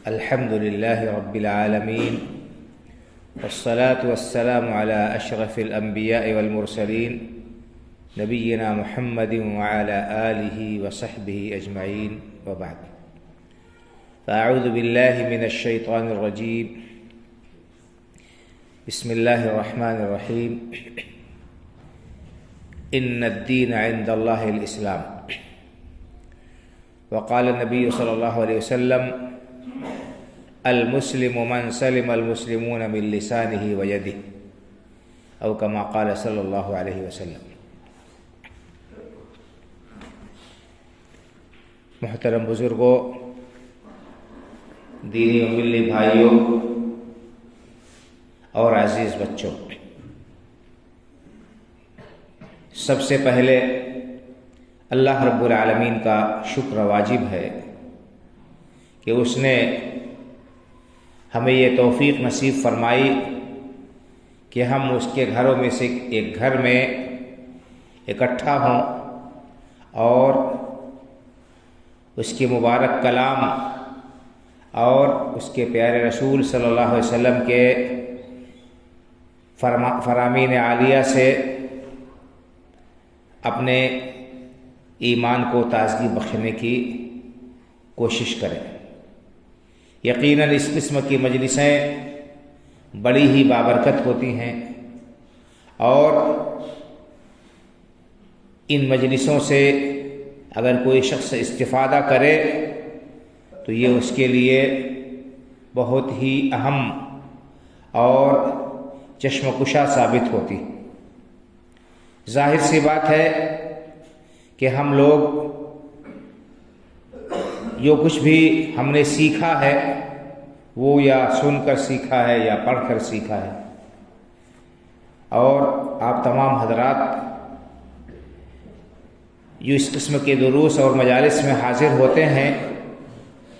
الحمد لله رب العالمين والصلاة والسلام على أشرف الأنبياء والمرسلين نبينا محمد وعلى آله وصحبه أجمعين وبعد. فأعوذ بالله من الشيطان الرجيم. بسم الله الرحمن الرحيم. إن الدين عند الله الإسلام. وقال النبي صلى الله عليه وسلم: المسلم من سلم المسلمون من لسانه ويده، أو كما قال صلی اللہ علیہ وسلم. محترم بزرگوں، دینی و ملی بھائیوں اور عزیز بچوں، سب سے پہلے اللہ رب العالمین کا شکر واجب ہے کہ اس نے ہمیں یہ توفیق نصیب فرمائی کہ ہم اس کے گھروں میں سے ایک گھر میں اکٹھا ہوں اور اس کے مبارک کلام اور اس کے پیارے رسول صلی اللہ علیہ وسلم کے فرامین عالیہ سے اپنے ایمان کو تازگی بخشنے کی کوشش کریں. یقیناً اس قسم کی مجلسیں بڑی ہی بابرکت ہوتی ہیں اور ان مجلسوں سے اگر کوئی شخص استفادہ کرے تو یہ اس کے لیے بہت ہی اہم اور چشم کشا ثابت ہوتی. ظاہر سی بات ہے کہ ہم لوگ جو کچھ بھی ہم نے سیکھا ہے وہ یا سن کر سیکھا ہے یا پڑھ کر سیکھا ہے، اور آپ تمام حضرات جو اس قسم کے دروس اور مجالس میں حاضر ہوتے ہیں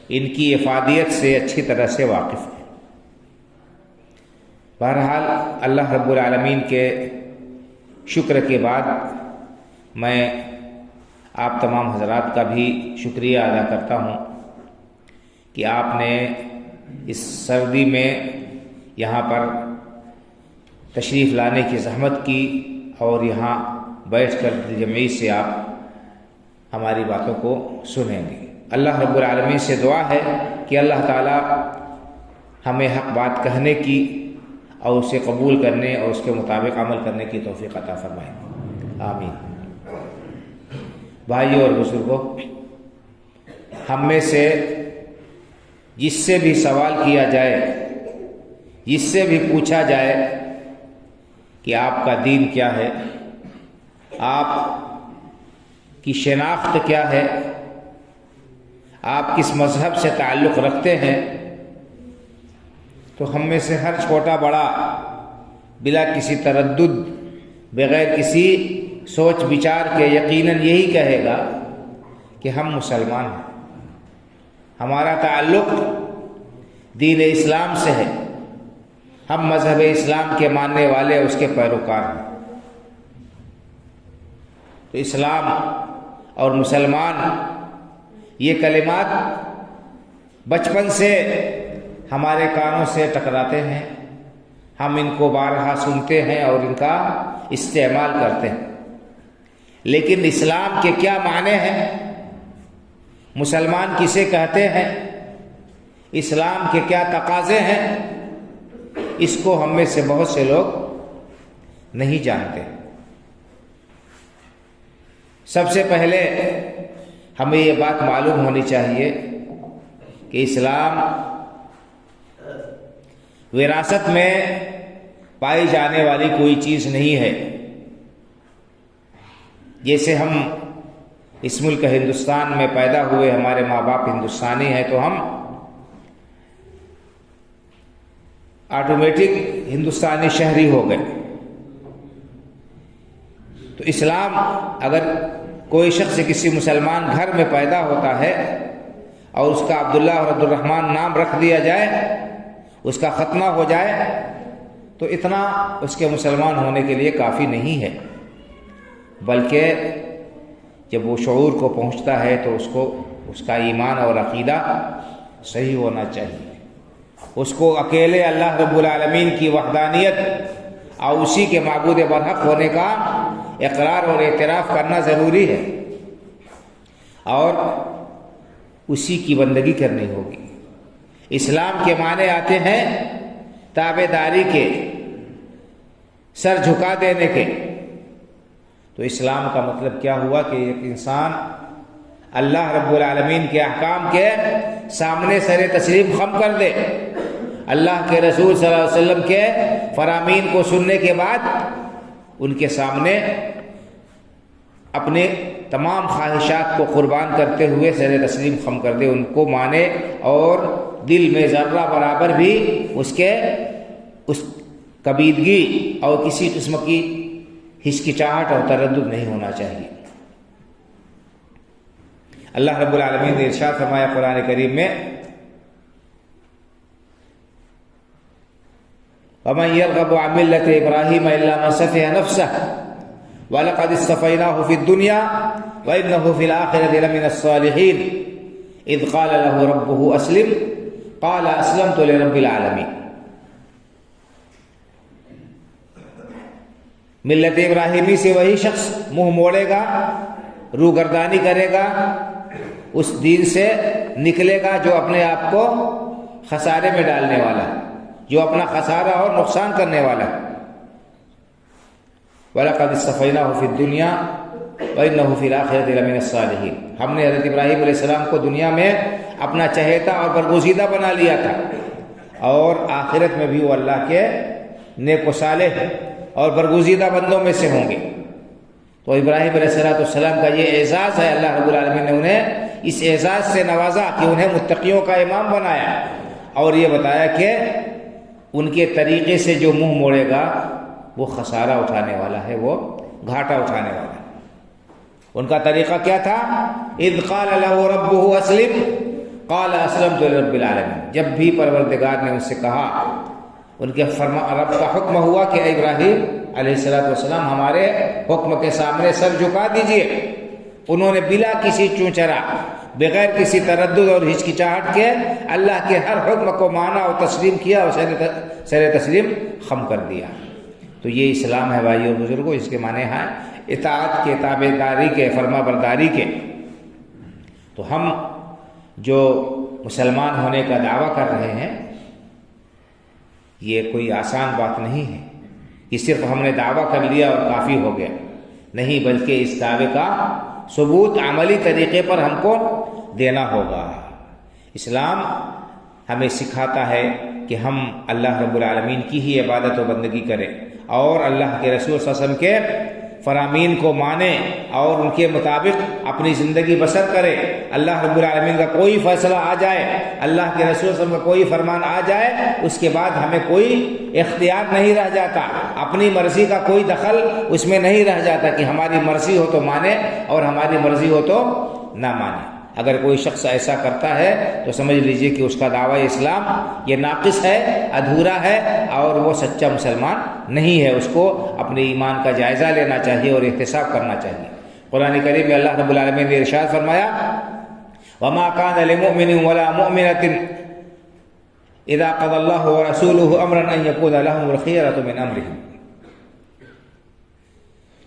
ان کی افادیت سے اچھی طرح سے واقف ہیں. بہرحال اللہ رب العالمین کے شکر کے بعد میں آپ تمام حضرات کا بھی شکریہ ادا کرتا ہوں کہ آپ نے اس سردی میں یہاں پر تشریف لانے کی زحمت کی اور یہاں بیٹھ کر جمعی سے آپ ہماری باتوں کو سنیں گے. اللہ رب العالمین سے دعا ہے کہ اللہ تعالی ہمیں حق بات کہنے کی اور اسے قبول کرنے اور اس کے مطابق عمل کرنے کی توفیق عطا فرمائے. آمین. بھائیوں اور بزرگوں، ہم میں سے جس سے بھی سوال کیا جائے، جس سے بھی پوچھا جائے کہ آپ کا دین کیا ہے، آپ کی شناخت کیا ہے، آپ کس مذہب سے تعلق رکھتے ہیں، تو ہم میں سے ہر چھوٹا بڑا بلا کسی تردد، بغیر کسی سوچ بچار کے یقیناً یہی کہے گا کہ ہم مسلمان ہیں، ہمارا تعلق دین اسلام سے ہے، ہم مذہب اسلام کے ماننے والے اس کے پیروکار ہیں. تو اسلام اور مسلمان یہ کلمات بچپن سے ہمارے کانوں سے ٹکراتے ہیں، ہم ان کو بارہا سنتے ہیں اور ان کا استعمال کرتے ہیں. لیکن اسلام کے کیا معنی ہیں، مسلمان کسے کہتے ہیں، اسلام کے کیا تقاضے ہیں، اس کو ہم میں سے بہت سے لوگ نہیں جانتے. سب سے پہلے ہمیں یہ بات معلوم ہونی چاہیے کہ اسلام وراثت میں پائی جانے والی کوئی چیز نہیں ہے. جیسے ہم اس ملک ہندوستان میں پیدا ہوئے، ہمارے ماں باپ ہندوستانی ہیں، تو ہم آٹومیٹک ہندوستانی شہری ہو گئے. تو اسلام اگر کوئی شخص کسی مسلمان گھر میں پیدا ہوتا ہے اور اس کا عبداللہ اور عبد الرحمن نام رکھ دیا جائے، اس کا ختمہ ہو جائے، تو اتنا اس کے مسلمان ہونے کے لیے کافی نہیں ہے، بلکہ جب وہ شعور کو پہنچتا ہے تو اس کا ایمان اور عقیدہ صحیح ہونا چاہیے، اس کو اکیلے اللہ رب العالمین کی وحدانیت اور اسی کے معبود برحق ہونے کا اقرار اور اعتراف کرنا ضروری ہے، اور اسی کی بندگی کرنی ہوگی۔ اسلام کے معنی آتے ہیں تابعداری کے، سر جھکا دینے کے۔ تو اسلام کا مطلب کیا ہوا کہ ایک انسان اللہ رب العالمین کے احکام کے سامنے سر تسلیم خم کر دے، اللہ کے رسول صلی اللہ علیہ وسلم کے فرامین کو سننے کے بعد ان کے سامنے اپنے تمام خواہشات کو قربان کرتے ہوئے سر تسلیم خم کر دے، ان کو مانے اور دل میں ذرہ برابر بھی اس کبیدگی اور کسی قسم کی ہچکچاہٹ اور تردد نہیں ہونا چاہیے۔ اللہ رب العالمین نے ارشاد فرمایا قرآن کریم میں، وَمَن يَرْغَبُ عَن مِّلَّةِ إِبْرَاهِيمَ إِلَّا مَن سَفِهَ نَفْسَهُ وَلَقَدِ اصْطَفَيْنَاهُ فِي الدُّنْيَا وَإِنَّهُ فِي الْآخِرَةِ لَمِنَ الصَّالِحِينَ إِذْ قَالَ لَهُ رَبُّهُ أَسْلِمْ قَالَ أَسْلَمْتُ لِرَبِّ الْعَالَمِينَ۔ ملت ابراہیمی سے وہی شخص منہ موڑے گا، روگردانی کرے گا، اس دین سے نکلے گا جو اپنے آپ کو خسارے میں ڈالنے والا ہے، جو اپنا خسارہ اور نقصان کرنے والا ہے۔ وَلَقَدِ اصْطَفَيْنَاهُ فِي الدُّنْيَا وَإِنَّهُ فِي الْآخِرَةِ لَمِنَ الصَّالِحِينَ۔ ہم نے حضرت ابراہیم علیہ السلام کو دنیا میں اپنا چہیتا اور برگزیدہ بنا لیا تھا، اور آخرت میں بھی وہ اللہ کے نیک و صالح اور برگزیدہ بندوں میں سے ہوں گے۔ تو ابراہیم علیہ السلام کا یہ اعزاز ہے، اللہ رب العالمین نے انہیں اس اعزاز سے نوازا کہ انہیں متقیوں کا امام بنایا، اور یہ بتایا کہ ان کے طریقے سے جو منہ موڑے گا وہ خسارہ اٹھانے والا ہے، وہ گھاٹا اٹھانے والا ہے۔ ان کا طریقہ کیا تھا؟ اذ قال له ربه اسلم قال اسلمت لرب العالمین۔ جب بھی پروردگار نے ان سے کہا، ان کے رب کا حکم ہوا کہ اے ابراہیم علیہ السلام ہمارے حکم کے سامنے سر جھکا دیجئے، انہوں نے بلا کسی چونچرا، بغیر کسی تردد اور ہچکچاہٹ کے اللہ کے ہر حکم کو مانا اور تسلیم کیا اور سر تسلیم خم کر دیا۔ تو یہ اسلام ہے بھائی اور بزرگوں، اس کے معنی ہیں اطاعت کے، تابعداری کے، فرما برداری کے۔ تو ہم جو مسلمان ہونے کا دعویٰ کر رہے ہیں، یہ کوئی آسان بات نہیں ہے کہ صرف ہم نے دعویٰ کر لیا اور کافی ہو گیا، نہیں، بلکہ اس دعوے کا ثبوت عملی طریقے پر ہم کو دینا ہوگا۔ اسلام ہمیں سکھاتا ہے کہ ہم اللہ رب العالمین کی ہی عبادت و بندگی کریں، اور اللہ کے رسول صلی اللہ علیہ وسلم کے فرامین کو مانیں اور ان کے مطابق اپنی زندگی بسر کرے۔ اللہ رب العالمین کا کوئی فیصلہ آ جائے، اللہ کے رسول صلی اللہ علیہ وسلم کا کوئی فرمان آ جائے، اس کے بعد ہمیں کوئی اختیار نہیں رہ جاتا، اپنی مرضی کا کوئی دخل اس میں نہیں رہ جاتا کہ ہماری مرضی ہو تو مانے اور ہماری مرضی ہو تو نہ مانے۔ اگر کوئی شخص ایسا کرتا ہے تو سمجھ لیجئے کہ اس کا دعویٰ اسلام یہ ناقص ہے، ادھورا ہے، اور وہ سچا مسلمان نہیں ہے۔ اس کو اپنے ایمان کا جائزہ لینا چاہیے اور احتساب کرنا چاہیے۔ قرآن کریم میں اللہ رب العالمین نے ارشاد فرمایا، وَمَا كَانَ لِمُؤْمِنٍ وَلَا مُؤْمِنَةٍ اذا قضى الله ورسوله امرا ان يكون لهم الخيرة من امرهم۔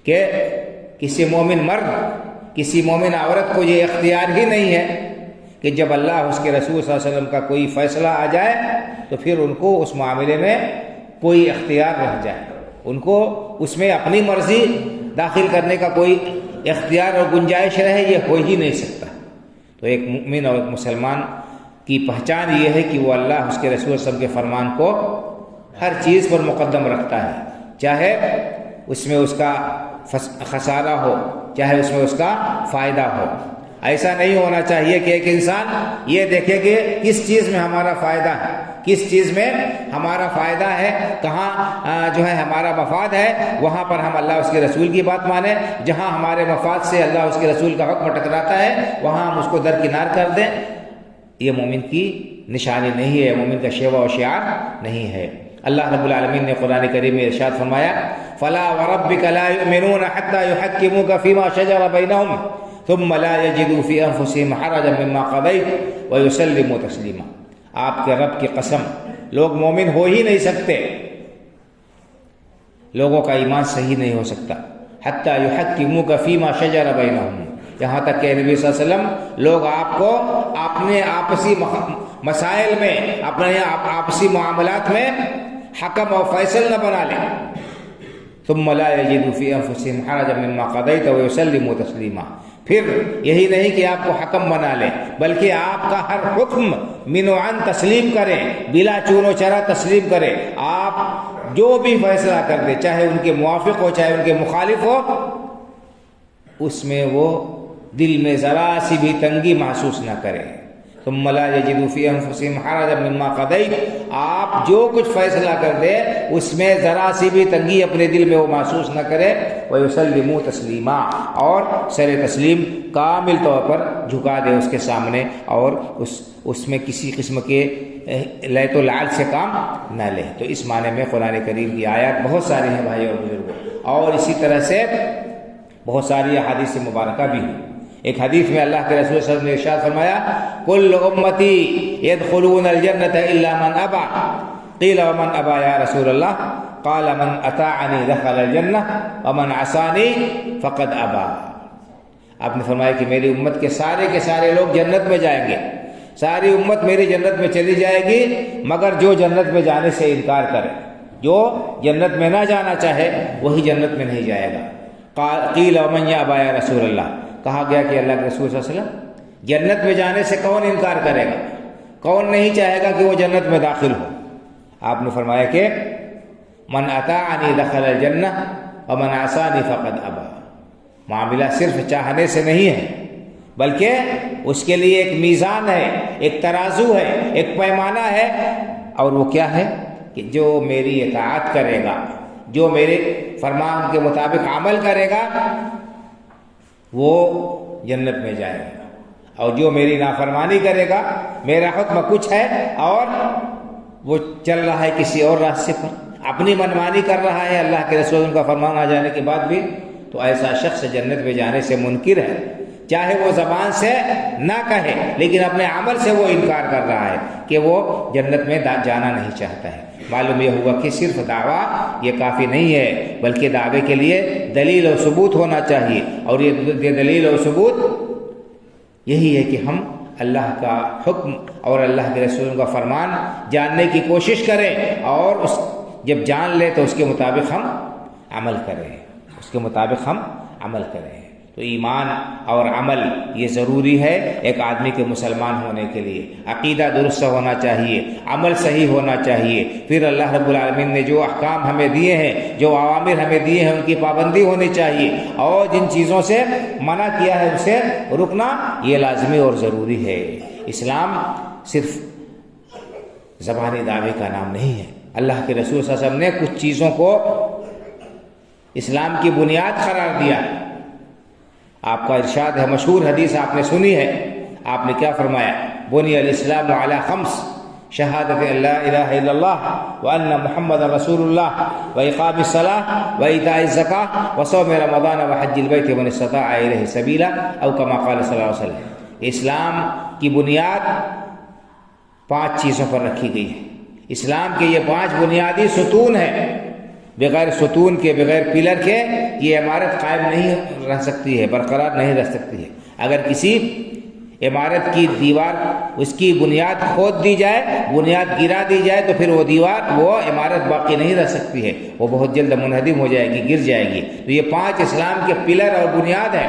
کہ کسی مومن مرد، کسی مومن عورت کو یہ اختیار ہی نہیں ہے کہ جب اللہ اس کے رسول صلی اللہ علیہ وسلم کا کوئی فیصلہ آ جائے تو پھر ان کو اس معاملے میں کوئی اختیار رہ جائے، ان کو اس میں اپنی مرضی داخل کرنے کا کوئی اختیار اور گنجائش رہے، یہ ہو ہی نہیں سکتا۔ تو ایک مومن اور ایک مسلمان کی پہچان یہ ہے کہ وہ اللہ اس کے رسول صلی اللہ علیہ وسلم کے فرمان کو ہر چیز پر مقدم رکھتا ہے، چاہے اس میں اس کا خسارہ ہو، چاہے اس میں اس کا فائدہ ہو۔ ایسا نہیں ہونا چاہیے کہ ایک انسان یہ دیکھے کہ کس چیز میں ہمارا فائدہ ہے، کس چیز میں ہمارا فائدہ ہے، کہاں جو ہے ہمارا مفاد ہے، وہاں پر ہم اللہ اس کے رسول کی بات مانیں، جہاں ہمارے مفاد سے اللہ اس کے رسول کا حکم ٹکراتا ہے وہاں ہم اس کو درکنار کر دیں۔ یہ مومن کی نشانی نہیں ہے، مومن کا شیوہ و شعار نہیں ہے۔ اللہ رب العالمین نے قرآن کریم میں ارشاد فرمایا، فَلَا وَرَبِّكَ لَا يُؤْمِنُونَ حَتَّى يُحَكِّمُوكَ فِيمَا شَجَرَ بَيْنَهُمْ ثم لا يجدوا في انفسهم حرجا مما قضيت ويسلموا تسلیما. آپ کے رب کی قسم لوگ مومن ہو ہی نہیں سکتے، لوگوں کا ایمان صحیح نہیں ہو سکتا حتی یحکموک فیما شجر بینہم، یہاں تک کہ نبی صلی اللہ علیہ وسلم لوگ آپ کو اپنے آپسی مسائل میں، اپنے آپسی معاملات میں حکم اور فیصل نہ بنا لیں. ثم لا يجدوا في انفسهم حرجا مما قضيت ويسلموا تسلیما. پھر یہی نہیں کہ آپ کو حکم بنا لیں، بلکہ آپ کا ہر حکم من و عن تسلیم کریں، بلا چون و چرا تسلیم کریں. آپ جو بھی فیصلہ کر دیں، چاہے ان کے موافق ہو چاہے ان کے مخالف ہو، اس میں وہ دل میں ذرا سی بھی تنگی محسوس نہ کریں. ثم لا يجدوا في انفسهم حرجا مما قضيت، آپ جو کچھ فیصلہ کر دے اس میں ذرا سی بھی تنگی اپنے دل میں وہ محسوس نہ کرے. وَيُسَلِّمُوا تسلیما، اور سر تسلیم کامل طور پر جھکا دے اس کے سامنے، اور اس میں کسی قسم کے لیت و لعل سے کام نہ لے. تو اس معنی میں قرآن کریم کی آیات بہت ساری ہیں بھائی اور بزرگوں، اور اسی طرح سے بہت ساری احادیث مبارکہ بھی ہیں. ایک حدیث میں اللہ کے رسول صلی اللہ علیہ وسلم نے ارشاد فرمایا کل امتی يدخلون الجنة الا من ابى قیل ومن ابى یا رسول اللہ قال من اطاعنی دخل الجنہ ومن عصانی فقد ابى. آپ نے فرمایا کہ میری امت کے سارے لوگ جنت میں جائیں گے، ساری امت میری جنت میں چلی جائے گی مگر جو جنت میں جانے سے انکار کرے، جو جنت میں نہ جانا چاہے وہی جنت میں نہیں جائے گا. قیل ومن ابى یا رسول اللہ، کہا گیا کہ اللہ کے رسول صلی اللہ علیہ وسلم جنت میں جانے سے کون انکار کرے گا، کون نہیں چاہے گا کہ وہ جنت میں داخل ہو. آپ نے فرمایا کہ من اطاعنی دخل الجنہ ومن عصانی فقد ابى. معاملہ صرف چاہنے سے نہیں ہے، بلکہ اس کے لیے ایک میزان ہے، ایک ترازو ہے، ایک پیمانہ ہے، اور وہ کیا ہے کہ جو میری اطاعت کرے گا، جو میرے فرمان کے مطابق عمل کرے گا وہ جنت میں جائے گا، اور جو میری نافرمانی کرے گا، میرا حکم کچھ ہے اور وہ چل رہا ہے کسی اور راستے پر، اپنی منمانی کر رہا ہے اللہ کے رسول کا فرمان آ جانے کے بعد بھی، تو ایسا شخص جنت میں جانے سے منکر ہے. چاہے وہ زبان سے نہ کہے لیکن اپنے عمل سے وہ انکار کر رہا ہے کہ وہ جنت میں جانا نہیں چاہتا ہے. معلوم یہ ہوا کہ صرف دعویٰ یہ کافی نہیں ہے، بلکہ دعوے کے لیے دلیل و ثبوت ہونا چاہیے، اور یہ دلیل و ثبوت یہی ہے کہ ہم اللہ کا حکم اور اللہ کے رسول کا فرمان جاننے کی کوشش کریں، اور جب جان لیں تو اس کے مطابق ہم عمل کریں. تو ایمان اور عمل یہ ضروری ہے ایک آدمی کے مسلمان ہونے کے لیے. عقیدہ درست ہونا چاہیے، عمل صحیح ہونا چاہیے، پھر اللہ رب العالمین نے جو احکام ہمیں دیے ہیں، جو اوامر ہمیں دیے ہیں، ان کی پابندی ہونی چاہیے، اور جن چیزوں سے منع کیا ہے ان سے رکنا یہ لازمی اور ضروری ہے. اسلام صرف زبانی دعوے کا نام نہیں ہے. اللہ کے رسول صلی اللہ علیہ وسلم نے کچھ چیزوں کو اسلام کی بنیاد قرار دیا. آپ کا ارشاد ہے، مشہور حدیث آپ نے سنی ہے، آپ نے کیا فرمایا؟ بنی الاسلام علی خمس شہادت ان لا الہ الا اللہ وان محمد رسول اللہ واقام الصلاۃ وایتاء الزکاۃ وصوم رمضان وحج البیت من استطاع الیہ سبیلا او کما قال صلی اللہ علیہ وسلم. اسلام کی بنیاد 5 چیزوں پر رکھی گئی ہے. اسلام کے یہ 5 بنیادی ستون ہیں. بغیر ستون کے، بغیر پلر کے یہ عمارت قائم نہیں رہ سکتی ہے، برقرار نہیں رہ سکتی ہے. اگر کسی عمارت کی دیوار، اس کی بنیاد کھود دی جائے، بنیاد گرا دی جائے، تو پھر وہ دیوار، وہ عمارت باقی نہیں رہ سکتی ہے، وہ بہت جلد منہدم ہو جائے گی، گر جائے گی. تو یہ 5 اسلام کے پلر اور بنیاد ہیں.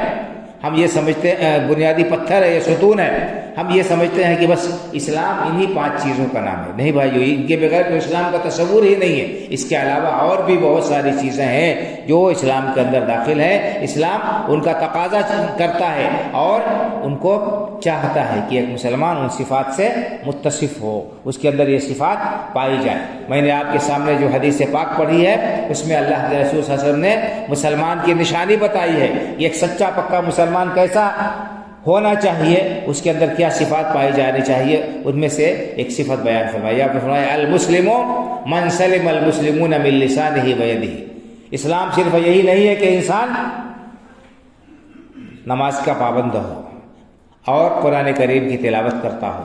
ہم یہ سمجھتے ہیں بنیادی پتھر ہے، یہ ستون ہے، ہم یہ سمجھتے ہیں کہ بس اسلام انہی 5 چیزوں کا نام ہے. نہیں بھائیو، ان کے بغیر تو اسلام کا تصور ہی نہیں ہے. اس کے علاوہ اور بھی بہت ساری چیزیں ہیں جو اسلام کے اندر داخل ہیں. اسلام ان کا تقاضا کرتا ہے اور ان کو چاہتا ہے کہ ایک مسلمان ان صفات سے متصف ہو، اس کے اندر یہ صفات پائی جائے. میں نے آپ کے سامنے جو حدیث پاک پڑھی ہے اس میں اللہ کے رسول صلی اللہ علیہ وسلم نے مسلمان کی نشانی بتائی ہے. یہ ایک سچا پکا مسلمان کیسا ہونا چاہیے، اس کے اندر کیا صفات پائی جانی چاہیے. ان میں سے ایک صفت بیان فرمائی. آپ نے فرمایا المسلم من سلم المسلمون من لسانہ و یدہ. اسلام صرف یہی نہیں ہے کہ انسان نماز کا پابند ہو اور قرآن کریم کی تلاوت کرتا ہو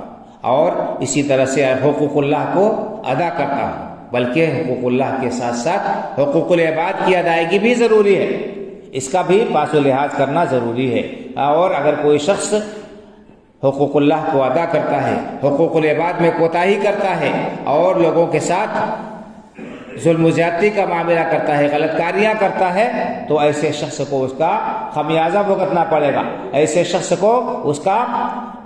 اور اسی طرح سے حقوق اللہ کو ادا کرتا ہو، بلکہ حقوق اللہ کے ساتھ ساتھ حقوق العباد کی ادائیگی بھی ضروری ہے، اس کا بھی پاس و لحاظ کرنا ضروری ہے۔ اور اگر کوئی شخص حقوق اللہ کو ادا کرتا ہے، حقوق العباد میں کوتاہی کرتا ہے اور لوگوں کے ساتھ ظلم و زیادتی کا معاملہ کرتا ہے، غلط کاریاں کرتا ہے، تو ایسے شخص کو اس کا خمیازہ بھگتنا پڑے گا، ایسے شخص کو اس کا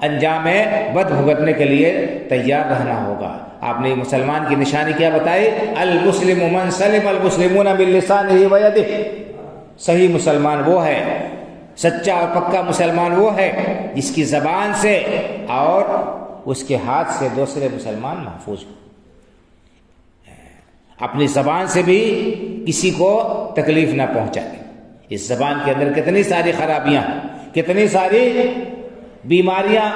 انجام بد بھگتنے کے لیے تیار رہنا ہوگا۔ آپ نے مسلمان کی نشانی کیا بتائی؟ المسلم من سلم المسلمون من لسانہ و یدہ۔ صحیح مسلمان وہ ہے، سچا اور پکا مسلمان وہ ہے جس کی زبان سے اور اس کے ہاتھ سے دوسرے مسلمان محفوظ ہو، اپنی زبان سے بھی کسی کو تکلیف نہ پہنچائے۔ اس زبان کے اندر کتنی ساری خرابیاں، کتنی ساری بیماریاں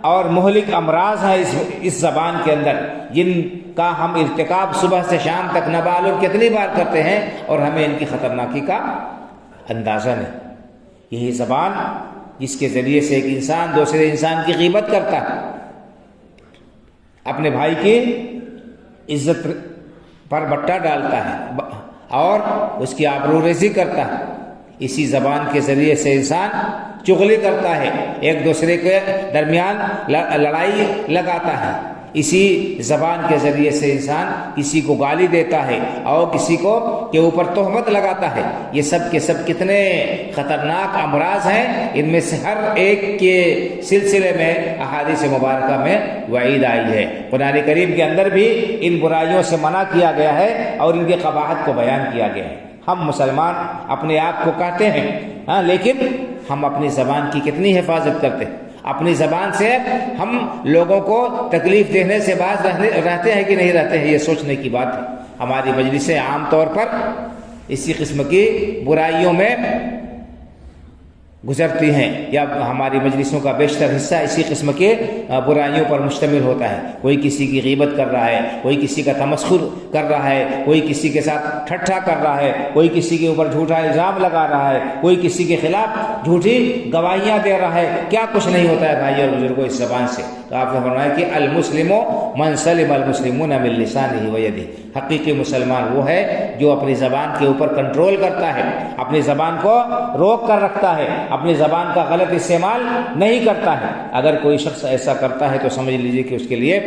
اور مہلک امراض ہیں اس زبان کے اندر، جن کا ہم ارتکاب صبح سے شام تک نابالغ کتنی بار کرتے ہیں اور ہمیں ان کی خطرناکی کا اندازہ نہیں۔ یہی زبان جس کے ذریعے سے ایک انسان دوسرے انسان کی غیبت کرتا ہے، اپنے بھائی کی عزت پر بٹا ڈالتا ہے اور اس کی آبروریزی کرتا ہے، اسی زبان کے ذریعے سے انسان چغلی کرتا ہے، ایک دوسرے کے درمیان لڑائی لگاتا ہے، اسی زبان کے ذریعے سے انسان کسی کو گالی دیتا ہے اور کسی کو کے اوپر تہمت لگاتا ہے۔ یہ سب کے سب کتنے خطرناک امراض ہیں، ان میں سے ہر ایک کے سلسلے میں احادیث مبارکہ میں وعید آئی ہے۔ قرآن کریم کے اندر بھی ان برائیوں سے منع کیا گیا ہے اور ان کی قباحت کو بیان کیا گیا ہے۔ ہم مسلمان اپنے آپ کو کہتے ہیں لیکن ہم اپنی زبان کی کتنی حفاظت کرتے ہیں؟ اپنی زبان سے ہم لوگوں کو تکلیف دینے سے باز رہتے ہیں کہ نہیں رہتے ہیں؟ یہ سوچنے کی بات ہے۔ ہماری مجلسیں عام طور پر اسی قسم کی برائیوں میں گزرتی ہیں، یا ہماری مجلسوں کا بیشتر حصہ اسی قسم کے برائیوں پر مشتمل ہوتا ہے۔ کوئی کسی کی غیبت کر رہا ہے، کوئی کسی کا تمسخر کر رہا ہے، کوئی کسی کے ساتھ ٹھٹھا کر رہا ہے، کوئی کسی کے اوپر جھوٹا الزام لگا رہا ہے، کوئی کسی کے خلاف جھوٹی گواہیاں دے رہا ہے، کیا کچھ نہیں ہوتا ہے بھائی اور بزرگوں اس زبان سے۔ تو آپ نے فرمایا کہ المسلم من سلم المسلمون من لسانہ و یدہ، حقیقی مسلمان وہ ہے جو اپنی زبان کے اوپر کنٹرول کرتا ہے، اپنی زبان کو روک کر رکھتا ہے، اپنی زبان کا غلط استعمال نہیں کرتا ہے۔ اگر کوئی شخص ایسا کرتا ہے تو سمجھ لیجئے کہ اس کے لیے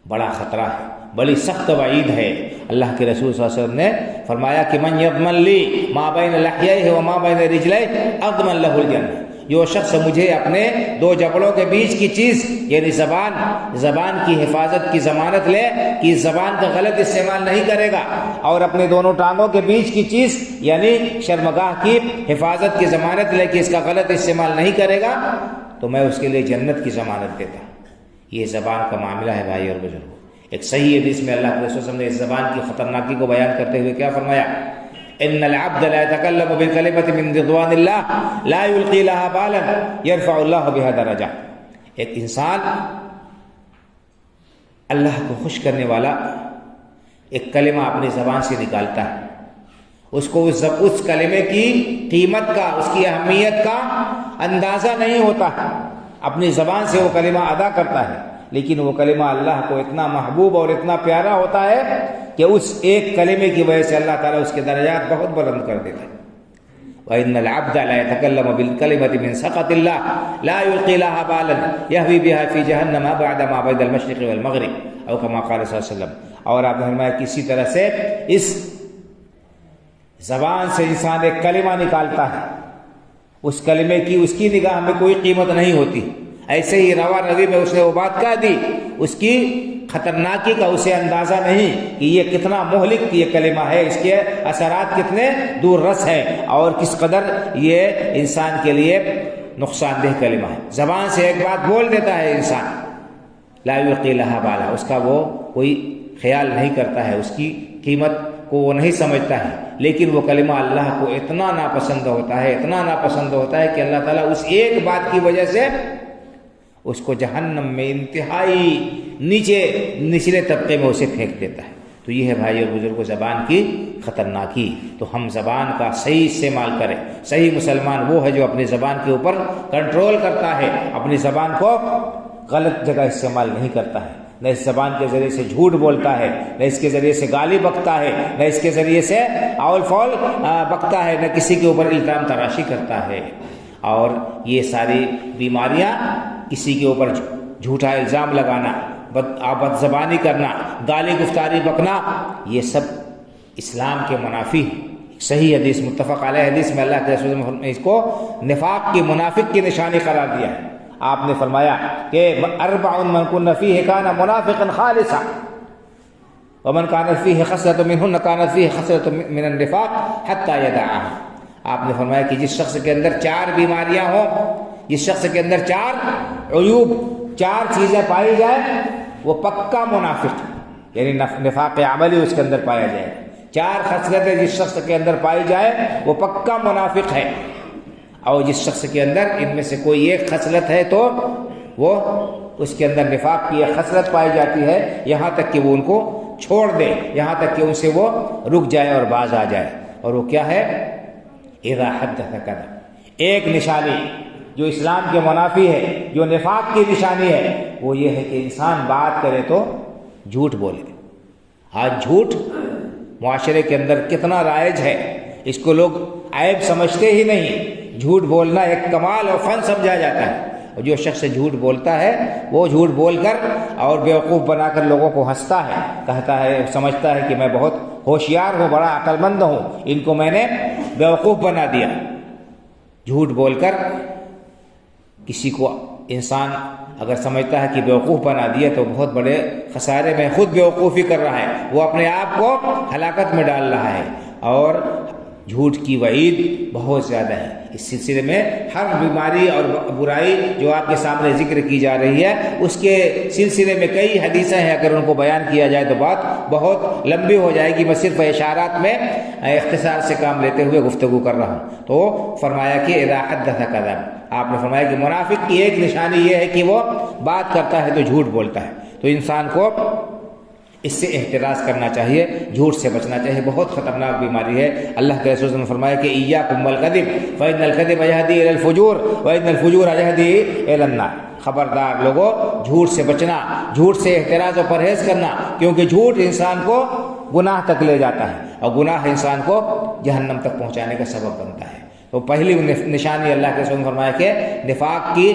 بڑا خطرہ ہے، بڑی سخت وعید ہے۔ اللہ کے رسول صلی اللہ علیہ وسلم نے فرمایا کہ من یضمن لی ما بین لحییہ و ما بین رجلیہ اضمن لہ الجنہ، جو شخص مجھے اپنے دو جبڑوں کے بیچ کی چیز یعنی زبان کی حفاظت کی ضمانت لے کہ زبان کا غلط استعمال نہیں کرے گا، اور اپنے دونوں ٹانگوں کے بیچ کی چیز یعنی شرمگاہ کی حفاظت کی ضمانت لے کہ اس کا غلط استعمال نہیں کرے گا، تو میں اس کے لیے جنت کی ضمانت دیتا ہوں۔ یہ زبان کا معاملہ ہے بھائی اور بزرگوں۔ ایک صحیح حدیث میں اللہ کے رسول صلی اللہ علیہ وسلم نے اس زبان کی خطرناکی کو بیان کرتے ہوئے کیا فرمایا؟ ان العبد لا يتكلم بالكلمة من رضوان الله لا يلقي لها بالا يرفع الله بها درجات۔ ایک انسان اللہ کو خوش کرنے والا ایک کلمہ اپنی زبان سے نکالتا ہے، اس کو اس کلمے کی قیمت کا، اس کی اہمیت کا اندازہ نہیں ہوتا، اپنی زبان سے وہ کلمہ ادا کرتا ہے، لیکن وہ کلمہ اللہ کو اتنا محبوب اور اتنا پیارا ہوتا ہے کہ اس ایک کلمے کی وجہ سے اللہ تعالیٰ اس کے درجات بہت بلند کر دیتا ہے۔ وَإِنَّ الْعَبْدَ لَا يَتَكَلَّمُ بِالْكَلِمَةِ مِنْ سَخَطِ اللَّهِ لَا يُلْقِي لَهَا بَالًا يَهْوِي بِهَا فِي جَهَنَّمَ بَعْدَ مَا بَيْنَ الْمَشْرِقِ وَالْمَغْرِبِ أو كما قال صلی اللہ علیہ وسلم۔ اور آپ نے فرمایا کسی طرح سے اس زبان سے انسان ایک کلمہ نکالتا ہے، اس کلمے کی اس کی نگاہ میں کوئی قیمت نہیں ہوتی، ایسے ہی روا روی میں اس نے وہ بات کہہ دی، اس کی خطرناکی کا اسے اندازہ نہیں کہ یہ کتنا مہلک یہ کلمہ ہے، اس کے اثرات کتنے دور رس ہیں اور کس قدر یہ انسان کے لیے نقصان دہ کلمہ ہے۔ زبان سے ایک بات بول دیتا ہے انسان، لا یلقی لہا بالا، اس کا وہ کوئی خیال نہیں کرتا ہے، اس کی قیمت کو وہ نہیں سمجھتا ہے، لیکن وہ کلمہ اللہ کو اتنا ناپسند ہوتا ہے، اتنا ناپسند ہوتا ہے کہ اللہ تعالیٰ اس ایک بات کی وجہ سے اس کو جہنم میں انتہائی نچلے طبقے میں اسے پھینک دیتا ہے۔ تو تو یہ ہے بھائی اور بزرگوں زبان کی خطرناکی. تو ہم زبان کا صحیح استعمال کریں. صحیح مسلمان وہ ہے جو اپنی زبان کے اوپر کنٹرول کرتا ہے، اپنی زبان کو غلط جگہ استعمال نہیں کرتا ہے، نہ اس زبان کے ذریعے سے جھوٹ بولتا ہے، نہ اس کے ذریعے سے گالی بکتا ہے، نہ اس کے ذریعے سے آول فول بکتا ہے، نہ کسی کے اوپر الزام تراشی کرتا ہے. اور یہ ساری بیماریاں، کسی کے اوپر جھوٹا الزام لگانا، بد زبانی کرنا، گالی گفتاری بکنا، یہ سب اسلام کے منافی ہے. صحیح حدیث، متفق علیہ حدیث میں اللہ کے رسول نے اس کو نفاق کی، منافق کی نشانی قرار دیا ہے. آپ نے فرمایا کہ اربع من کن فیہ کان منافقا خالصا ومن کانت فیہ خصلۃ منہن کانت فیہ خصلۃ من النفاق حتی یدعها. آپ نے فرمایا کہ جس شخص کے اندر 4 بیماریاں ہوں، جس شخص کے اندر 4 عیوب، 4 چیزیں پائی جائیں، وہ پکا منافق، یعنی نفاق عملی اس کے اندر پایا جائے. 4 خصلتیں جس شخص کے اندر پائی جائے وہ پکا منافق ہے. اور جس شخص کے اندر ان میں سے کوئی ایک خصلت ہے تو وہ اس کے اندر نفاق کی ایک خصلت پائی جاتی ہے، یہاں تک کہ وہ ان کو چھوڑ دے، یہاں تک کہ ان سے وہ رک جائے اور باز آ جائے. اور وہ کیا ہے؟ اذا حدث کذب. ایک نشانی جو اسلام کے منافی ہے، جو نفاق کی نشانی ہے، وہ یہ ہے کہ انسان بات کرے تو جھوٹ بولے. آج جھوٹ معاشرے کے اندر کتنا رائج ہے، اس کو لوگ عیب سمجھتے ہی نہیں. جھوٹ بولنا ایک کمال اور فن سمجھا جاتا ہے. اور جو شخص جھوٹ بولتا ہے وہ جھوٹ بول کر اور بیوقوف بنا کر لوگوں کو ہنستا ہے، کہتا ہے، سمجھتا ہے کہ میں بہت ہوشیار ہوں، بڑا عقل مند ہوں، ان کو میں نے بیوقوف بنا دیا. جھوٹ بول کر کسی کو انسان اگر سمجھتا ہے کہ بیوقوف بنا دیا تو بہت بڑے خسارے میں خود بیوقوفی کر رہا ہے، وہ اپنے آپ کو ہلاکت میں ڈال رہا ہے. اور جھوٹ کی وعید بہت زیادہ ہے. اس سلسلے میں ہر بیماری اور برائی جو آپ کے سامنے ذکر کی جا رہی ہے، اس کے سلسلے میں کئی حدیثیں ہیں، اگر ان کو بیان کیا جائے تو بات بہت لمبی ہو جائے گی. میں صرف اشارات میں اختصار سے کام لیتے ہوئے گفتگو کر رہا ہوں. تو فرمایا کہ اذا حدث کذب. آپ نے فرمایا کہ منافق کی ایک نشانی یہ ہے کہ وہ بات کرتا ہے تو جھوٹ بولتا ہے. تو انسان کو اس سے احتراز کرنا چاہیے، جھوٹ سے بچنا چاہیے. بہت خطرناک بیماری ہے. اللہ کے رسول نے فرمایا کہ ایاکم والکذب فإن الکذب یہدی الی الفجور وإن الفجور یہدی الی النار. خبردار لوگوں، جھوٹ سے بچنا، جھوٹ سے احتراز و پرہیز کرنا، کیونکہ جھوٹ انسان کو گناہ تک لے جاتا ہے اور گناہ انسان کو جہنم تک پہنچانے کا سبب بنتا ہے. تو پہلی نشانی اللہ کے رسول نے فرمایا کہ نفاق کی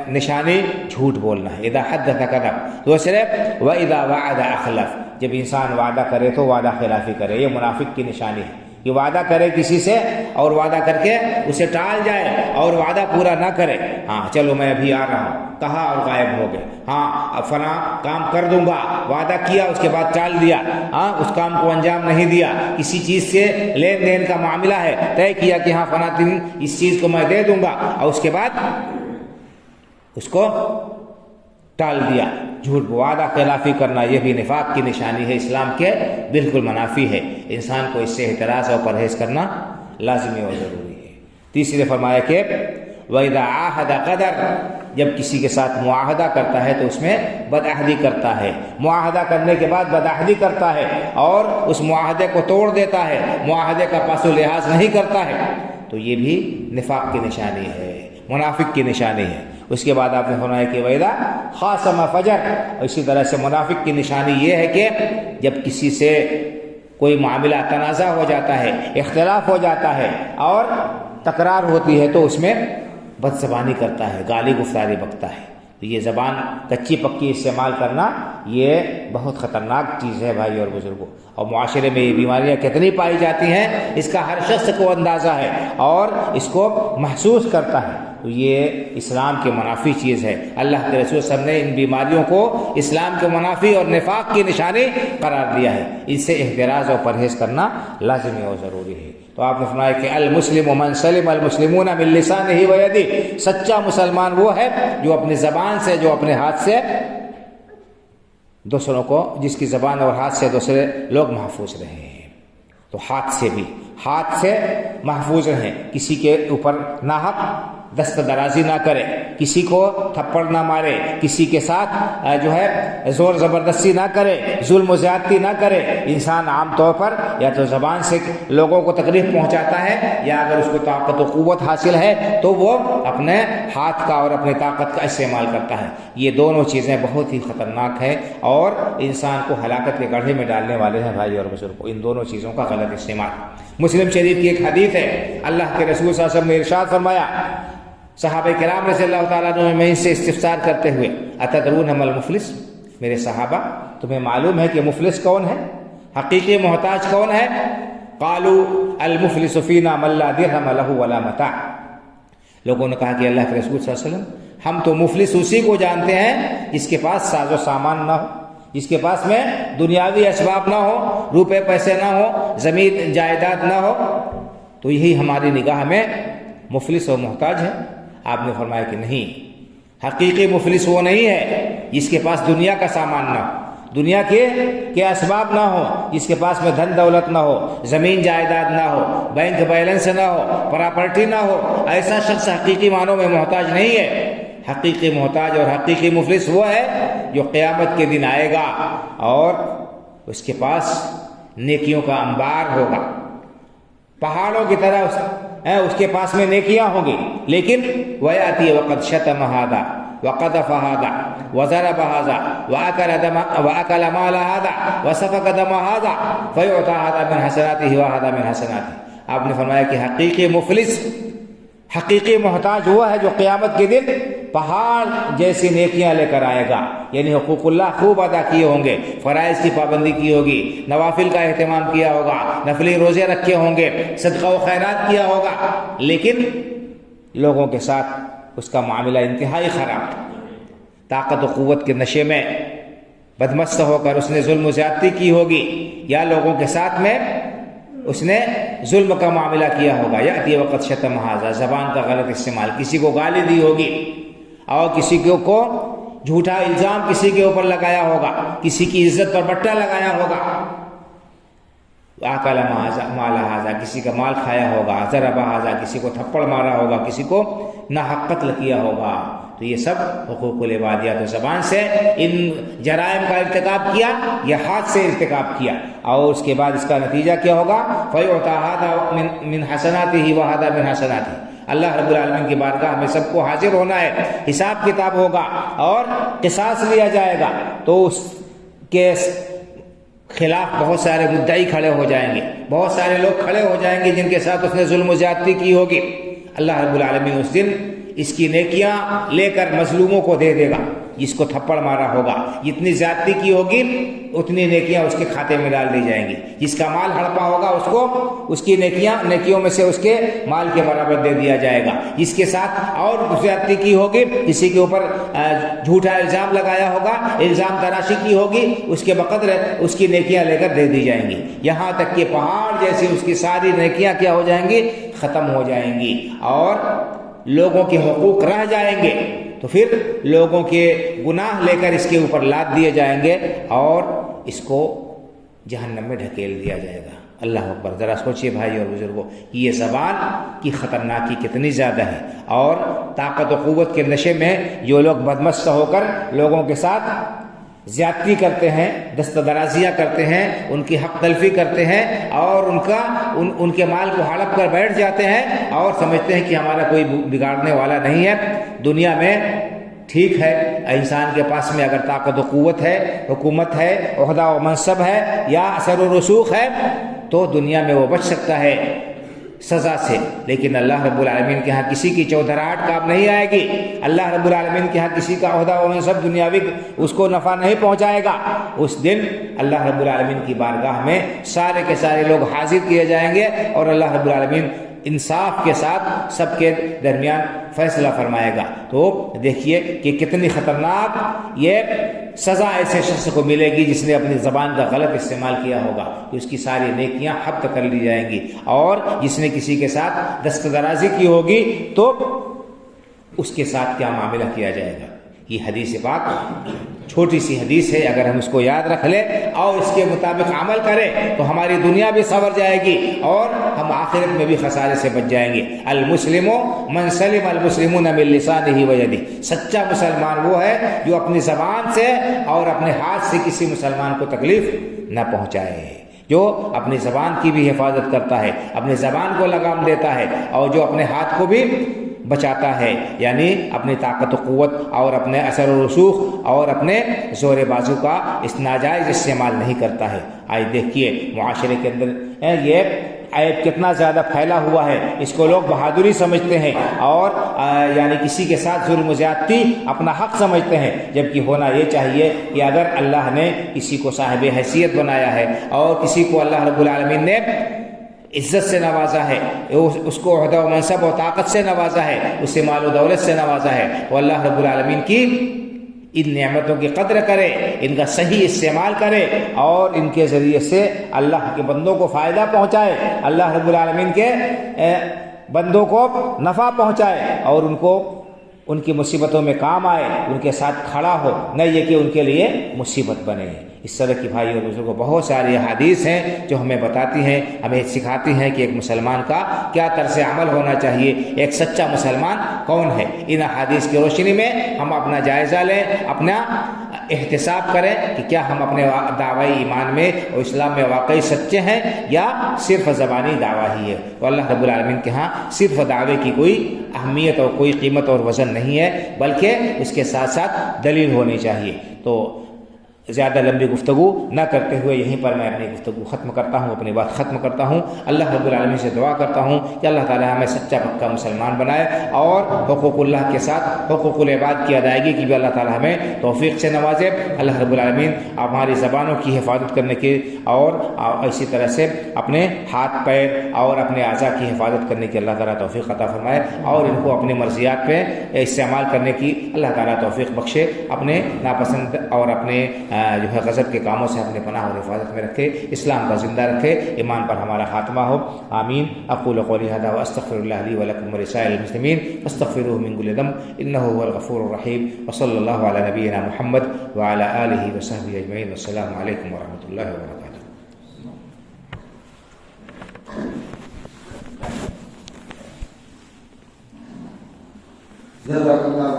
نشانی جھوٹ بولنا ہے. اذا حدث کذب. دوسرے واذا وعد اخلف. جب انسان وعدہ کرے تو وعدہ خلافی کرے. یہ منافق کی نشانی ہے کہ وعدہ کرے کسی سے اور وعدہ کر کے اسے ٹال جائے اور وعدہ پورا نہ کرے. ہاں چلو میں ابھی آ رہا ہوں، کہا اور غائب ہو گئے. ہاں فلاں کام کر دوں گا، وعدہ کیا اس کے بعد ٹال دیا. ہاں اس کام کو انجام نہیں دیا. کسی چیز سے لین دین کا معاملہ ہے، طے کیا کہ ہاں فلاں دن اس چیز کو میں دے دوں گا اور اس کے بعد اس کو ٹال دیا. جھوٹ وعدہ خلافی کرنا یہ بھی نفاق کی نشانی ہے، اسلام کے بالکل منافی ہے. انسان کو اس سے احتراز اور پرہیز کرنا لازمی اور ضروری ہے. تیسرے فرمایا کہ وَإِذَا عَاهَدَ غَدَرَ. جب کسی کے ساتھ معاہدہ کرتا ہے تو اس میں بدعہدی کرتا ہے. معاہدہ کرنے کے بعد بدعہدی کرتا ہے اور اس معاہدے کو توڑ دیتا ہے، معاہدے کا پاس و لحاظ نہیں کرتا ہے، تو یہ بھی نفاق کی نشانی ہے، منافق کی نشانی ہے. اس کے بعد آپ نے فرمایا کہ وَإِذَا خَاصَمَ فَجَرَ. اسی طرح سے منافق کی نشانی یہ ہے کہ جب کسی سے کوئی معاملہ تنازع ہو جاتا ہے، اختلاف ہو جاتا ہے اور تکرار ہوتی ہے تو اس میں بد زبانی کرتا ہے، گالی گفتاری بکتا ہے. تو یہ زبان کچی پکی استعمال کرنا یہ بہت خطرناک چیز ہے بھائی اور بزرگوں. اور معاشرے میں یہ بیماریاں کتنی پائی جاتی ہیں اس کا ہر شخص کو اندازہ ہے اور اس کو محسوس کرتا ہے. تو یہ اسلام کے منافی چیز ہے. اللہ کے رسول صلی اللہ علیہ وسلم نے ان بیماریوں کو اسلام کے منافی اور نفاق کی نشانی قرار دیا ہے. اس سے احتراز اور پرہیز کرنا لازمی اور ضروری ہے. تو آپ نے فرمایا کہ المسلم من سلم المسلمون من لسانہ ویدہ. سچا مسلمان وہ ہے جو اپنی زبان سے، جو اپنے ہاتھ سے دوسروں کو، جس کی زبان اور ہاتھ سے دوسرے لوگ محفوظ رہے ہیں. تو ہاتھ سے بھی، ہاتھ سے محفوظ رہیں، کسی کے اوپر ناحق دست درازی نہ کرے، کسی کو تھپڑ نہ مارے، کسی کے ساتھ جو ہے زور زبردستی نہ کرے، ظلم و زیادتی نہ کرے۔ انسان عام طور پر یا تو زبان سے لوگوں کو تکلیف پہنچاتا ہے، یا اگر اس کو طاقت و قوت حاصل ہے تو وہ اپنے ہاتھ کا اور اپنے طاقت کا استعمال کرتا ہے۔ یہ دونوں چیزیں بہت ہی خطرناک ہیں اور انسان کو ہلاکت کے گڑھے میں ڈالنے والے ہیں بھائی اور بزرگوں، ان دونوں چیزوں کا غلط استعمال۔ مسلم شریف کی ایک حدیث ہے، اللہ کے رسول صلی اللہ علیہ وسلم نے ارشاد فرمایا، صحابہ کرام رضی اللہ تعالیٰ عنہ میں ان سے استفسار کرتے ہوئے، اتدرون ما المفلس، میرے صحابہ تمہیں معلوم ہے کہ مفلس کون ہے، حقیقی محتاج کون ہے؟ قالوا المفلس فینا من لا درہم له ولا متاع۔ لوگوں نے کہا کہ اللہ کے رسول صلی اللہ علیہ وسلم، ہم تو مفلس اسی کو جانتے ہیں جس کے پاس ساز و سامان نہ ہو، جس کے پاس میں دنیاوی اسباب نہ ہو، روپے پیسے نہ ہو، زمین جائیداد نہ ہو، تو یہی ہماری نگاہ میں مفلس و محتاج ہے۔ آپ نے فرمایا کہ نہیں، حقیقی مفلس وہ نہیں ہے جس کے پاس دنیا کا سامان نہ ہو، دنیا کے اسباب نہ ہو، جس کے پاس میں دھن دولت نہ ہو، زمین جائیداد نہ ہو، بینک بیلنس نہ ہو، پراپرٹی نہ ہو، ایسا شخص حقیقی معنوں میں محتاج نہیں ہے۔ حقیقی محتاج اور حقیقی مفلس وہ ہے جو قیامت کے دن آئے گا اور اس کے پاس نیکیوں کا انبار ہوگا، پہاڑوں کی طرح اس کے پاس میں نیکیاں ہوں گی، لیکن وَيَأْتِي وَقَدْ شَتَمَ هَذَا وَقَذَفَ هَذَا وَضَرَبَ هَذَا وَأَكَلَ مَالَ هَذَا وَسَفَكَ دَمَ هَذَا فَيُعْطَى هَذَا مِنْ حَسَنَاتِهِ وَهَذَا مِنْ حَسَنَاتِهِ۔ آپ نے فرمایا کہ حقیقی مفلس، حقیقی محتاج وہ ہے جو قیامت کے دن پہاڑ جیسی نیکیاں لے کر آئے گا، یعنی حقوق اللہ خوب ادا کیے ہوں گے، فرائض کی پابندی کی ہوگی، نوافل کا اہتمام کیا ہوگا، نفلی روزے رکھے ہوں گے، صدقہ و خیرات کیا ہوگا، لیکن لوگوں کے ساتھ اس کا معاملہ انتہائی خراب، طاقت و قوت کے نشے میں بدمست ہو کر اس نے ظلم و زیادتی کی ہوگی، یا لوگوں کے ساتھ میں اس نے ظلم کا معاملہ کیا ہوگا، یاتی وقت شتم ھذا، زبان کا غلط استعمال، کسی کو گالی دی ہوگی اور کسی کو جھوٹا الزام کسی کے اوپر لگایا ہوگا، کسی کی عزت پر بٹا لگایا ہوگا، آکل مال ھذا، کسی کا مال کھایا ہوگا، ضرب ھذا، کسی کو تھپڑ مارا ہوگا، کسی کو ناحق قتل کیا ہوگا، تو یہ سب حقوق العباد یا تو زبان سے ان جرائم کا ارتکاب کیا یا ہاتھ سے ارتکاب کیا، اور اس کے بعد اس کا نتیجہ کیا ہوگا؟ فَيُعْطَى هَذَا مِنْ حَسَنَاتِهِ وَهَذَا مِنْ حَسَنَاتِهِ۔ اللہ رب العالمین کی بارگاہ میں سب کو حاضر ہونا ہے، حساب کتاب ہوگا اور قصاص لیا جائے گا، تو اس کے خلاف بہت سارے مدعی کھڑے ہو جائیں گے، بہت سارے لوگ کھڑے ہو جائیں گے جن کے ساتھ اس نے ظلم و زیادتی کی ہوگی۔ اللہ رب العالمین اس دن اس کی نیکیاں لے کر مظلوموں کو دے دے گا، جس کو تھپڑ مارا ہوگا، جتنی زیادتی کی ہوگی اتنی نیکیاں اس کے کھاتے میں ڈال دی جائیں گی، جس کا مال ہڑپا ہوگا اس کو اس کی نیکیوں میں سے اس کے مال کے برابر دے دیا جائے گا، جس کے ساتھ اور زیادتی کی ہوگی، کسی کے اوپر جھوٹا الزام لگایا ہوگا، الزام تراشی کی ہوگی، اس کے بقدر اس کی نیکیاں لے کر دے دی جائیں گی، یہاں تک کہ پہاڑ جیسی اس کی ساری نیکیاں کیا ہو جائیں گی؟ ختم ہو جائیں گی، اور لوگوں کے حقوق رہ جائیں گے، تو پھر لوگوں کے گناہ لے کر اس کے اوپر لاد دیے جائیں گے اور اس کو جہنم میں ڈھکیل دیا جائے گا۔ اللہ اکبر۔ ذرا سوچئے بھائی اور بزرگوں، یہ زبان کی خطرناکی کتنی زیادہ ہے، اور طاقت و قوت کے نشے میں جو لوگ بدمست ہو کر لوگوں کے ساتھ زیادتی کرتے ہیں، دست درازیاں کرتے ہیں، ان کی حق تلفی کرتے ہیں، اور ان کے مال کو ہڑپ کر بیٹھ جاتے ہیں اور سمجھتے ہیں کہ ہمارا کوئی بگاڑنے والا نہیں ہے۔ دنیا میں ٹھیک ہے، انسان کے پاس میں اگر طاقت و قوت ہے، حکومت ہے، عہدہ و منصب ہے یا اثر و رسوخ ہے، تو دنیا میں وہ بچ سکتا ہے سزا سے، لیکن اللہ رب العالمین کے ہاں کسی کی چودھراہٹ کام نہیں آئے گی۔ اللہ رب العالمین کے ہاں کسی کا عہدہ و منصب دنیاوی اس کو نفع نہیں پہنچائے گا۔ اس دن اللہ رب العالمین کی بارگاہ میں سارے کے سارے لوگ حاضر کیے جائیں گے، اور اللہ رب العالمین انصاف کے ساتھ سب کے درمیان فیصلہ فرمائے گا۔ تو دیکھیے کہ کتنی خطرناک یہ سزا ایسے شخص کو ملے گی جس نے اپنی زبان کا غلط استعمال کیا ہوگا، کہ اس کی ساری نیکیاں حبط کر لی جائیں گی، اور جس نے کسی کے ساتھ دست درازی کی ہوگی تو اس کے ساتھ کیا معاملہ کیا جائے گا۔ یہ حدیث پاک چھوٹی سی حدیث ہے، اگر ہم اس کو یاد رکھ لیں اور اس کے مطابق عمل کریں تو ہماری دنیا بھی سنور جائے گی اور ہم آخرت میں بھی خسارے سے بچ جائیں گے۔ المسلم من سلم المسلمون من لسانہ و یدہ، سچا مسلمان وہ ہے جو اپنی زبان سے اور اپنے ہاتھ سے کسی مسلمان کو تکلیف نہ پہنچائے، جو اپنی زبان کی بھی حفاظت کرتا ہے، اپنی زبان کو لگام دیتا ہے، اور جو اپنے ہاتھ کو بھی بچاتا ہے، یعنی اپنی طاقت و قوت اور اپنے اثر و رسوخ اور اپنے زور بازو کا اس ناجائز استعمال نہیں کرتا ہے۔ آج دیکھیے معاشرے کے اندر یہ عیب کتنا زیادہ پھیلا ہوا ہے، اس کو لوگ بہادری سمجھتے ہیں اور یعنی کسی کے ساتھ ظلم و زیادتی اپنا حق سمجھتے ہیں، جبکہ ہونا یہ چاہیے کہ اگر اللہ نے کسی کو صاحب حیثیت بنایا ہے اور کسی کو اللہ رب العالمین نے عزت سے نوازا ہے، اس کو عہدہ و منصب و طاقت سے نوازا ہے، اسے مال و دولت سے نوازا ہے، وہ اللہ رب العالمین کی ان نعمتوں کی قدر کرے، ان کا صحیح استعمال کرے اور ان کے ذریعے سے اللہ کے بندوں کو فائدہ پہنچائے، اللہ رب العالمین کے بندوں کو نفع پہنچائے اور ان کو ان کی مصیبتوں میں کام آئے، ان کے ساتھ کھڑا ہو، نہ یہ کہ ان کے لیے مصیبت بنے۔ اس طرح کی بھائی اور بزرگوں بہت ساری احادیث ہیں جو ہمیں بتاتی ہیں، ہمیں سکھاتی ہیں کہ ایک مسلمان کا کیا طرز عمل ہونا چاہیے، ایک سچا مسلمان کون ہے۔ ان احادیث کی روشنی میں ہم اپنا جائزہ لیں، اپنا احتساب کریں کہ کیا ہم اپنے دعوی ایمان میں اور اسلام میں واقعی سچے ہیں یا صرف زبانی دعویٰ ہی ہے۔ تو اللہ رب العالمین کے ہاں صرف دعوے کی کوئی اہمیت اور کوئی قیمت اور وزن نہیں ہے، بلکہ اس کے ساتھ ساتھ دلیل ہونی چاہیے۔ تو زیادہ لمبی گفتگو نہ کرتے ہوئے یہیں پر میں اپنی گفتگو ختم کرتا ہوں، اپنی بات ختم کرتا ہوں۔ اللہ رب العالمین سے دعا کرتا ہوں کہ اللہ تعالی ہمیں سچا پکا مسلمان بنائے اور حقوق اللہ کے ساتھ حقوق العباد کی ادائیگی کی بھی اللہ تعالی ہمیں توفیق سے نوازے۔ اللہ رب العالمین ہماری زبانوں کی حفاظت کرنے کی اور اسی طرح سے اپنے ہاتھ پیر اور اپنے اعضاء کی حفاظت کرنے کی اللہ تعالیٰ توفیق عطا فرمائے اور ان کو اپنی مرضیات پہ استعمال کرنے کی اللہ تعالیٰ توفیق بخشے، اپنے ناپسند اور اپنے جو ہے غضب کے کاموں سے اپنے پناہ اور حفاظت میں رکھے، اسلام کا زندہ رکھے، ایمان پر ہمارا خاتمہ ہو، آمین۔ اقول قولی ھذا واستغفر اللہ لی ولکم ولسائر المسلمین فاستغفروہ من کل ذنب انہ هو الغفور الرحیم، وصلی اللہ علی نبینا محمد وعلی آلہ وصحبہ اجمعین، والسلام علیکم ورحمۃ اللہ وبرکاتہ۔ جزاک اللہ